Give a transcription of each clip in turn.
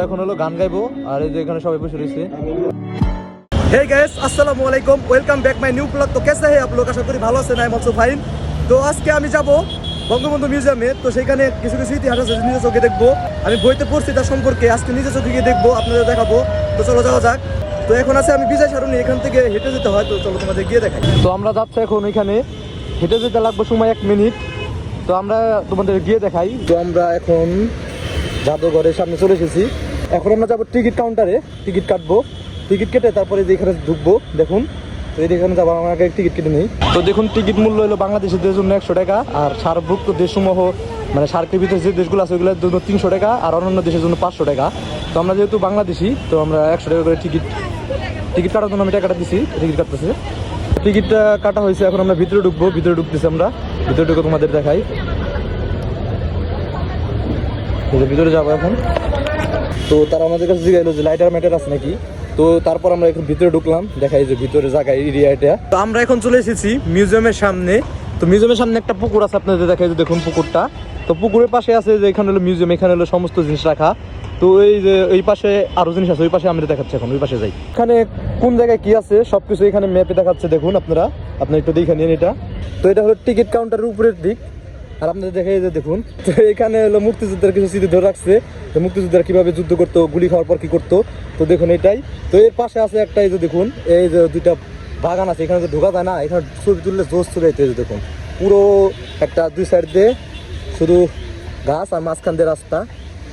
এখন হলো গান গাইবো আর এই যে এখানে সবাই বসে রয়েছে। हे गाइस अस्सलामु आलाइकुम welcome back my new blog. तो कैसे है आप लोग? आशा करी ভালো আছেন। I am also fine. তো আজকে আমি যাব বঙ্গবন্ধু মিউজিয়ামে। তো সেখানে কিছু কিছু ইতিহাস আছে নিজে চোখে দেখবো। আমি বইতে পড়ছি তার সম্পর্কে, আজকে নিজে চোখে গিয়ে দেখবো, আপনাদের দেখাবো। তো চলো যাওয়া যাক। তো এখন আছে আমি বিজয় সরণি, এখান থেকে হেঁটে যেতে হয়। তো চলো তোমাদের গিয়ে দেখাই। তো আমরা যাচ্ছি এখন এখানে, হেঁটে যেতে লাগবে সময় 1 মিনিট। তো আমরা তোমাদের গিয়ে দেখাই। তো আমরা এখন জাদুঘরের সামনে চলে এসেছি। এখন আমরা যাবো টিকিট কাউন্টারে, টিকিট কাটবো। টিকিট কেটে তারপরে যে এখানে ঢুকবো। দেখুন তো এখানে যাবো, আমার আগে টিকিট কেটে নেই। তো দেখুন টিকিট মূল্য হলো বাংলাদেশের জন্য 100 টাকা, আর সার্কভুক্ত দেশসমূহ মানে সার্কের ভিতরে যে দেশগুলো আছে ওগুলোর জন্য 300 টাকা, আর অন্যান্য দেশের জন্য 500 টাকা। তো আমরা যেহেতু বাংলাদেশি তো আমরা 100 টাকা করে টিকিট কাটার জন্য আমি টাকাটা দিছি। টিকিট কাটতেছে, টিকিটটা কাটা হয়েছে। এখন আমরা ভিতরে ঢুকবো, ভিতরে ঢুকতেছি আমরা। ভিতরে ঢুকে তোমাদের দেখাই। ভিতরে যাবো এখন। তো তারা আমাদের কাছে জিজ্ঞাসা যে লাইটার ম্যাটার আছে নাকি। তো তারপর আমরা এখন ভিতরে ঢুকলাম, দেখাই যে ভিতরে জায়গা এরিয়া এটা। তো আমরা এখন চলে এসেছি মিউজিয়ামের সামনে। তো মিউজিয়ামের সামনে একটা পুকুর আছে, আপনাদের দেখাই যে দেখুন পুকুরটা। তো পুকুরের পাশে আছে যে এখানে হলো মিউজিয়াম, এখানে হলো সমস্ত জিনিস রাখা। তো এই যে ওই পাশে আরো জিনিস আছে, ওই পাশে আমরা দেখাচ্ছি। এখন ওই পাশে যাই, এখানে কোন জায়গায় কি আছে সবকিছু এখানে ম্যাপে দেখাচ্ছে। দেখুন আপনারা একটু দেখে নিন এটা। তো এটা হলো টিকিট কাউন্টারের উপরের দিক, আর আপনাদের দেখাই যে দেখুন। তো এখানে হলো মুক্তিযুদ্ধের কিছু স্মৃতি ধরে রাখছে, তো মুক্তিযোদ্ধারা কিভাবে যুদ্ধ করতো, গুলি খাওয়ার পর কি করতো। তো দেখুন এটাই। তো এর পাশে আছে একটা, এই যে দেখুন এই যে দুইটা বাগান আছে, এখানে তো ঢোকা যায় না, এখানে ছবি তুললে জোশ চলে যেতে। দেখুন পুরো একটা দুই সাইড দিয়ে শুধু গাছ আর মাঝখান দিয়ে রাস্তা।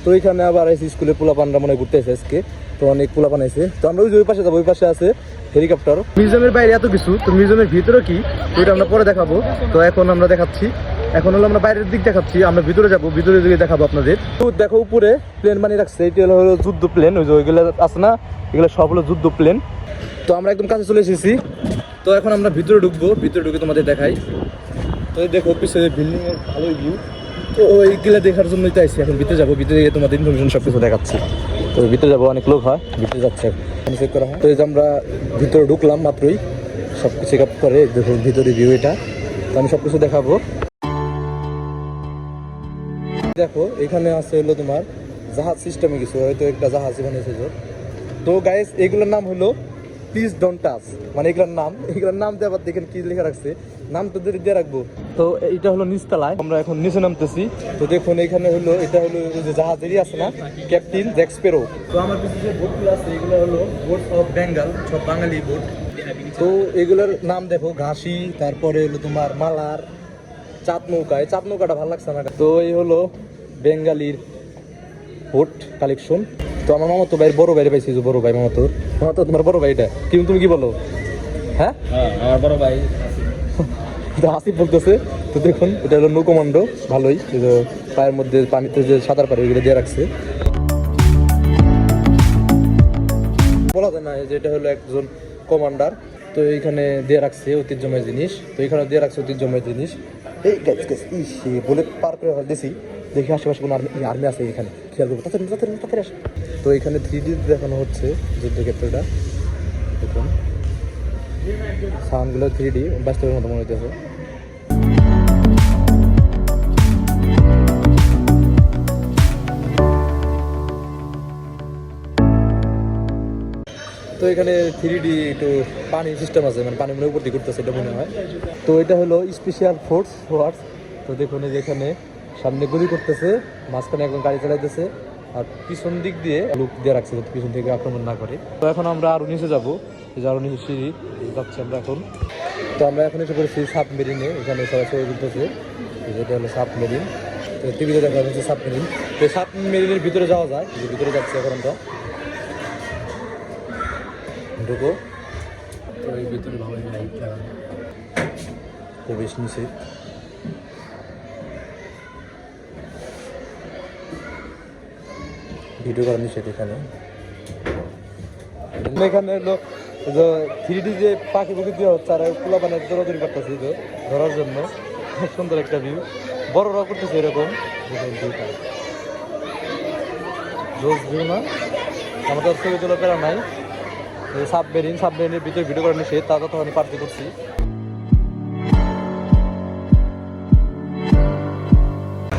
তো এখানে আবার এসে স্কুলে পোলাপানরা মনে ঘুরতে এসে আজকে, তো অনেক পোলাপান আছে। তো আমরা ওই পাশে যাবো, ওই পাশে আছে হেলিকপ্টার। মিউজিয়ামের বাইরে এত কিছু, তো মিউজিয়ামের ভিতরে কি ওইটা আমরা পরে দেখাবো। তো এখন আমরা দেখাচ্ছি, এখন হলো আমরা বাইরের দিক দেখাচ্ছি, আমরা ভিতরে যাবো, ভিতরে দিকে দেখাবো আপনাদের। তো দেখো উপরে প্লেন বানিয়ে রাখছে, এটা হলো যুদ্ধ প্লেন। ওই যে ওইগুলো আছে না, এগুলো সব হলো যুদ্ধ প্লেন। তো আমরা একদম কাছে চলে এসেছি। তো এখন আমরা ভিতরে ঢুকবো, ভিতরে ঢুকে তোমাদের দেখাই। তো দেখো পিছনে বিল্ডিং এর ভালোই ভিউ। তো ওইগুলো দেখার জন্যই তো আসছি। এখন ভিতরে যাবো, ভিতরে গিয়ে তোমাদের ইনফরমেশন সব কিছু দেখাচ্ছি। তো ভিতরে যাবো, অনেক লোক হয়, ভিতরে যাচ্ছে চেক করা হয়। তো এই যে আমরা ভিতরে ঢুকলাম মাত্রই, সব কিছু চেক আপ করে। দেখুন ভিতরে ভিউ এটা। তো আমি সব কিছু দেখাবো। দেখো এখানে আছে হলো তোমার জাহাজ সিস্টেমে কিছু, হয়তো একটা জাহাজ এখানে এসেছে। তো গাইস এগুলোর নাম হলো প্লিজ ডোন্ট টাচ, মানে এগুলোর নাম দিয়ে আবার দেখেন কি লেখা রাখছে, নাম তো দিয়ে রাখবো। তো এটা হলো নিচতলায়, আমরা এখন নিচে নামতেছি। তো দেখুন এখানে হলো, এটা হলো যে জাহাজ এরিয়া আছে না, ক্যাপ্টেন জ্যাক স্প্যারো। তো আমার পিছনে যে বোটগুলো আছে এগুলো হলো বোট অফ বেঙ্গল, সব বাঙালি বোট। তো এগুলোর নাম দেখো ঘাসি, তারপরে হলো তোমার মালার, চাঁদ নৌকা। এই চাঁদ নৌকাটা ভালো লাগছে না। তো এই হলো বেঙ্গালির বোট কালেকশন। তো আমার মামা তো বড় ভাইরে পাইছি, যে বড় ভাই মামা তো তোমার বড় ভাই এটা কি, তুমি কি বলো? হ্যাঁ আমার বড় ভাই আসিফ বলতেছে। তো দেখুন এটা হলো নৌ কমান্ডো, ভালোই পায়ের মধ্যে পানিতে যে সাঁতার পারে ওইগুলো দিয়ে রাখছে। বলা যায় না যে এটা হলো একজন কমান্ডার। তো এইখানে দিয়ে রাখছে ঐতিহ্যময় জিনিস, তো এখানে দিয়ে রাখছে ঐতিহ্যময় জিনিস। এই বলে পার করে দিয়েছি, দেখি আশেপাশে কোনো আর্মি আছে এখানে, খেয়াল করবো। তাড়াতাড়ি আসে। তো এখানে 3D দেখানো হচ্ছে যুদ্ধক্ষেত্রটা। দেখুন সাউন্ডগুলো 3D, বাস্তবের মতো মনে হইতেছে। তো এখানে 3D একটু পানি সিস্টেম আছে, মানে পানি মনে উপর দিয়ে করতেছে এটা মনে হয়। তো এটা হলো স্পেশাল ফোর্স। তো দেখুন এখানে সামনে গুলি করতেছে, মাঝখানে একজন গাড়ি চালাইতেছে, আর পিছন দিক দিয়ে লুক দিয়ে রাখছে যাতে পিছন থেকে আক্রমণ না করে। তো এখন আমরা আরো নিচে যাবো, আরো নিচে সিঁড়ি যাচ্ছি আমরা এখন। তো আমরা এখন এসে করেছি সাবমেরিনে, এখানে সবাই ছবি তুলতেছে। যেটা হলো সাবমেরিন, তো টিভিতে দেখা যাচ্ছে সাবমেরিন। তো সাবমেরিনের ভিতরে যাওয়া যায়, যে ভিতরে যাচ্ছে এখন আমরা ঢুকো। তো এই ভিতরে ভালো প্রবেশ নিষেধ। ভিডিও করা নিষেধ এখানে। এখানে হলো 3D যে পাখি পুখি দিয়ে হচ্ছে, আর পোলা পানের দৌড়াদৌড়ি করতেছে তো ধরার জন্য। খুব সুন্দর একটা ভিউ, বড়রাও করতেছে এরকম জোস ভিউ না। আমাদের ছবি তোলা পেরা নাই। সাবমেরিনের ভিতরে ভিডিও করা নিষেধ, তা তখন পার্টি করছি।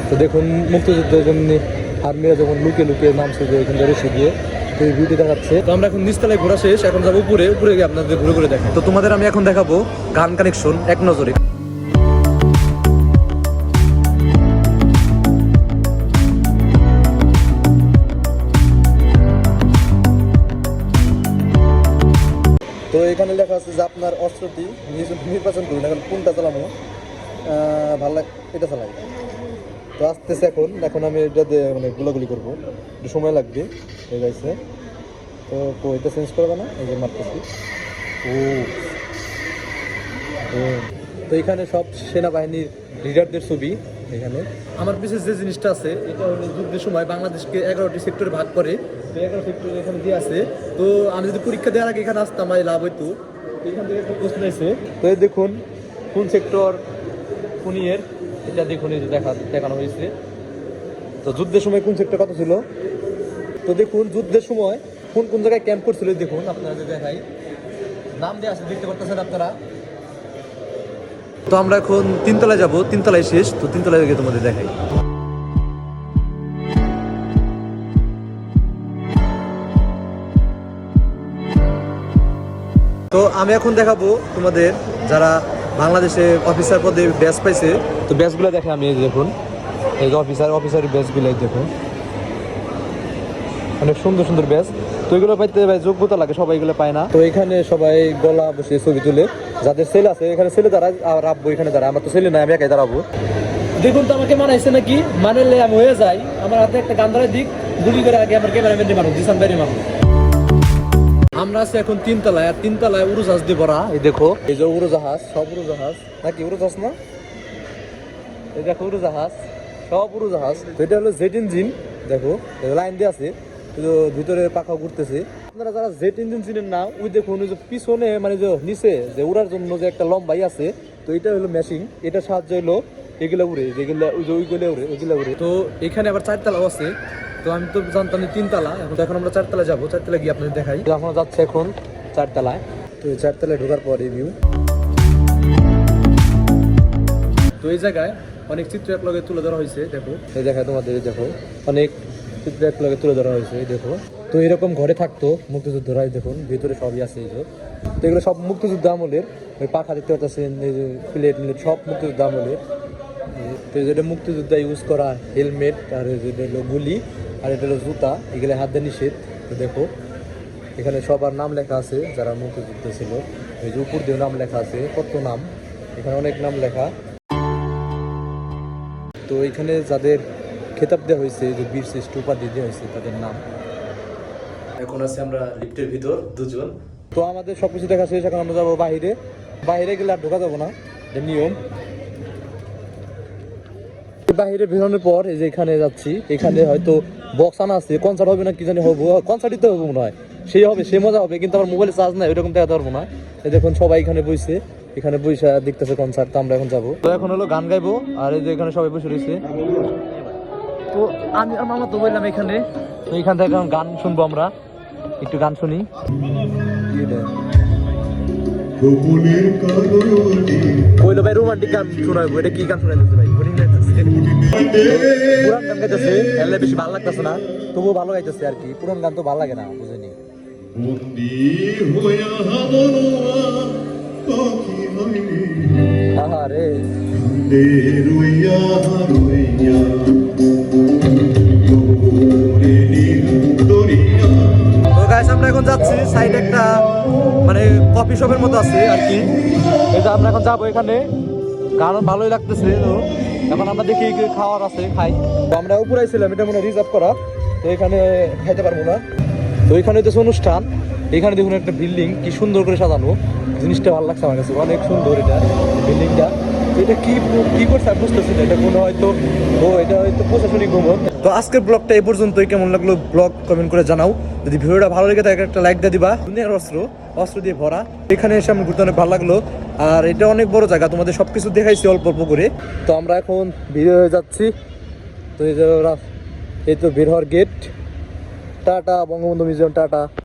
তো দেখুন মুক্তিযুদ্ধের জন্য আর্মিরা যখন লুকে লুকে নামছে যে এখান থেকে রশি দিয়ে, তো এই ভিউটি দেখাচ্ছে। তো আমরা এখন নিচতলায় ঘোরা শেষ, এখন যাবো উপরে, উপরে গিয়ে আপনাদের ঘুরে ঘুরে দেখাই। তো তোমাদের আমি এখন দেখাবো গান কানেকশন এক নজরে। তো এখানে লেখা আছে যে আপনার অস্ত্রটি নির্বাচন করুন, এখন কোনটা চালাবো, ভালো লাগে এটা চালাই। তো আসতেছে এখন, এখন আমি এটাতে মানে গুলাগুলি করবো, একটু সময় লাগবে। ঠিক আছে, তো এটা চেঞ্জ করবে না, এই যে মারতেছি। তো এখানে সব সেনাবাহিনীর লিডারদের ছবি। এখানে আমার বিশেষ যে জিনিসটা আছে, এটা হলো যুদ্ধের সময় বাংলাদেশকে 11টি সেক্টরে ভাগ করে, তো 11 সেক্টর এখানে দিয়ে আছে। তো আমি যদি পরীক্ষা দেওয়ার আগে এখানে আসতাম আমার লাভ হইতো। তো এখান থেকে একটা প্রশ্ন আছে, তো এই দেখুন কোন সেক্টর কোন ইয়ের, এটা দেখুন এই যে দেখানো হয়েছে। তো যুদ্ধের সময় কোন সেক্টর কত ছিল, তো দেখুন যুদ্ধের সময় কোন কোন জায়গায় ক্যাম্প করছিল দেখুন, আপনারা যদি দেখাই নাম দেওয়া আছে, দেখতে পারতেছেন আপনারা। তো আমরা এখন তিনতলায় যাব, তিনতলায় শেষ, তো তিনতলায় গিয়ে তোমাদের দেখাই। তো আমি এখন দেখাবো তোমাদের যারা বাংলাদেশে অফিসার পদে ব্যাচ পাইছে, তো ব্যাচগুলো দেখে আমি এই দেখুন, এই যে অফিসারের ব্যাচগুলো দেখুন, অনেক সুন্দর সুন্দর ব্যাচ। তো এগুলো পাইতে ভাই যোগ্যতা লাগে, সবাই এগুলো পায় না। তো এখানে সবাই গলা বসে ছবি তুলে, যাদের ছেলে আছে এখানে ছেলে দাঁড়ায়, আর রাখবো এখানে দাঁড়ায়। আমার তো ছেলে নাই, আমি একাই দাঁড়াবো। দেখুন তো আমাকে মানাইছে নাকি, মানাইলে আমি হয়ে যাই। আমার হাতে একটা গান ধরে দিক, গুলি করে আগে আমার ক্যামেরাম্যান মানুষ দিশান বাইরে মানুষ। আমরা আছি এখন তিনতলায়, আর তিনতলায় উড়োজাহাজ দিয়ে ভরা। এই দেখো এই যে উড়োজাহাজ, সব উড়োজাহাজ নাকি উড়োজাহাজ না, এই দেখো উড়োজাহাজ, সব উড়োজাহাজ। তো এটা হলো জেট ইঞ্জিন, দেখো লাইন দিয়ে আছে, ভিতরে পাখা ঘুরতেছে। আপনারা যারা জেট ইঞ্জিন চিনেন না, ওই দেখুন ওই যে পিছনে মানে যে নিচে যে উড়ার জন্য যে একটা লম্বাই আছে, তো এটা হলো মেশিন, এটা সাহায্য হলো এগুলা উড়ে, যেগুলা ওই যে ওইগুলো উড়ে, ওইগুলা উড়ে। তো এখানে আবার 4তলাও আছে, তো আমি তো জানতাম 3তলা, এখন আমরা 4তলায় যাবো। 4তলায় গিয়ে আপনাদের দেখাই। আমরা যাচ্ছে এখন 4তলায়। তো এই 4তলায় ঢোকার পর রিভিউ। তো এই জায়গায় অনেক চিত্র এক লগে তুলে ধরা হয়েছে, দেখো এই জায়গায় তোমাদের দেখো অনেক চিত্র এক লগে তুলে ধরা হয়েছে, দেখো। তো এরকম ঘরে থাকতো মুক্তিযোদ্ধারা, দেখুন ভিতরে সবই আছে এই যে। তো এগুলো সব মুক্তিযুদ্ধ আমলের, ওই পাখা দেখতে পাচ্ছেন, এই যে প্লেট মিলেট সব মুক্তিযুদ্ধ আমলের। তো যেটা মুক্তিযোদ্ধা ইউজ করা হেলমেট, আর যেটা হলো গুলি, আর এটা হলো জুতা, এগুলো হাত দিয়ে নিষেধ। তো দেখো এখানে সবার নাম লেখা আছে যারা মুক্তিযুদ্ধ ছিল, এই যে উপর দিয়ে নাম লেখা আছে, কত নাম, এখানে অনেক নাম লেখা। তো এখানে যাদের খেতাব দেওয়া হয়েছে, যে বীর শ্রেষ্ঠ উপাধি দেওয়া হয়েছে, তাদের নাম। এখন আছে আমরা লিফটের ভিতর দুজন। তো আমাদের সবকিছু দেখা শেষ, এখন আমরা যাবো বাইরে। বাইরে গেলে আর ঢোকা যাবো না, এটা নিয়ম। বাইরে বেরোনোর পর এই যে এখানে যাচ্ছি, এখানে হয়তো বক্স আনা আছে, কনসার্ট হবে না কি জানি, হবো কনসার্টই তো হবে মনে হয়, সেই হবে, সে মজা হবে, কিন্তু আমার মোবাইলে চার্জ নাই, ওইরকম দেখাতে পারবো না। এই দেখুন সবাই এখানে বইছে, এখানে বইসা দেখতেছে কনসার্ট। তো আমরা এখন যাবো, তো এখন হলো গান গাইবো, আর এই যে এখানে সবাই বসে রয়েছে। তো আমি আমার তো বললাম এখানে, তো এখান থেকে এখন গান শুনবো, আমরা একটু গান শুনি। কইলো ভাই রোমান্টিক গান শোনাবো, এটা কি গান শোনাইতেছে ভাই, পুরান গান গাইতেছে, এলে বেশি ভালো লাগতেছে না, তবুও ভালো গাইতেছে আর কি। পুরান গান তো ভালো লাগে না, বুঝেনি। আহারে আমরা এখন যাচ্ছি সাইড একটা মানে কফি শপের মতো আছে আর কি, এটা আমরা এখন যাবো। এখানে গান ভালোই লাগতেছে, তো এখন আমরা দেখি খাওয়ার আছে, খাই। তো আমরা উপরে ছিলাম, এটা মনে রিজার্ভ করা, তো এখানে খাইতে পারবো না। তো এখানে হইতেছে অনুষ্ঠান, এখানে দেখুন একটা বিল্ডিং কি সুন্দর করে সাজানো, জিনিসটা ভালো লাগছে আমার কাছে, অনেক সুন্দর এটা বিল্ডিংটা। এটা কি করছে আমি বুঝতেছি না, এটা কোনো হয়তো এটা হয়তো প্রশাসনিক ভবন। তো আজকের ব্লগটা এই পর্যন্তই, কেমন লাগলো ব্লগ কমেন্ট করে জানাও। যদি ভিডিওটা ভালো লেগে থাকে একটা লাইক দিয়ে দিবা। দুনিয়ার অস্ত্র দিয়ে ভরা, এখানে এসে আমার ঘুরতে অনেক ভালো লাগলো, আর এটা অনেক বড় জায়গা, তোমাদের সবকিছু দেখাইছি অল্প অল্প করে। তো আমরা এখন বের হয়ে যাচ্ছি, তো এই যে এই তো বের হওয়ার gate. Tata Bangabandhu museum, tata.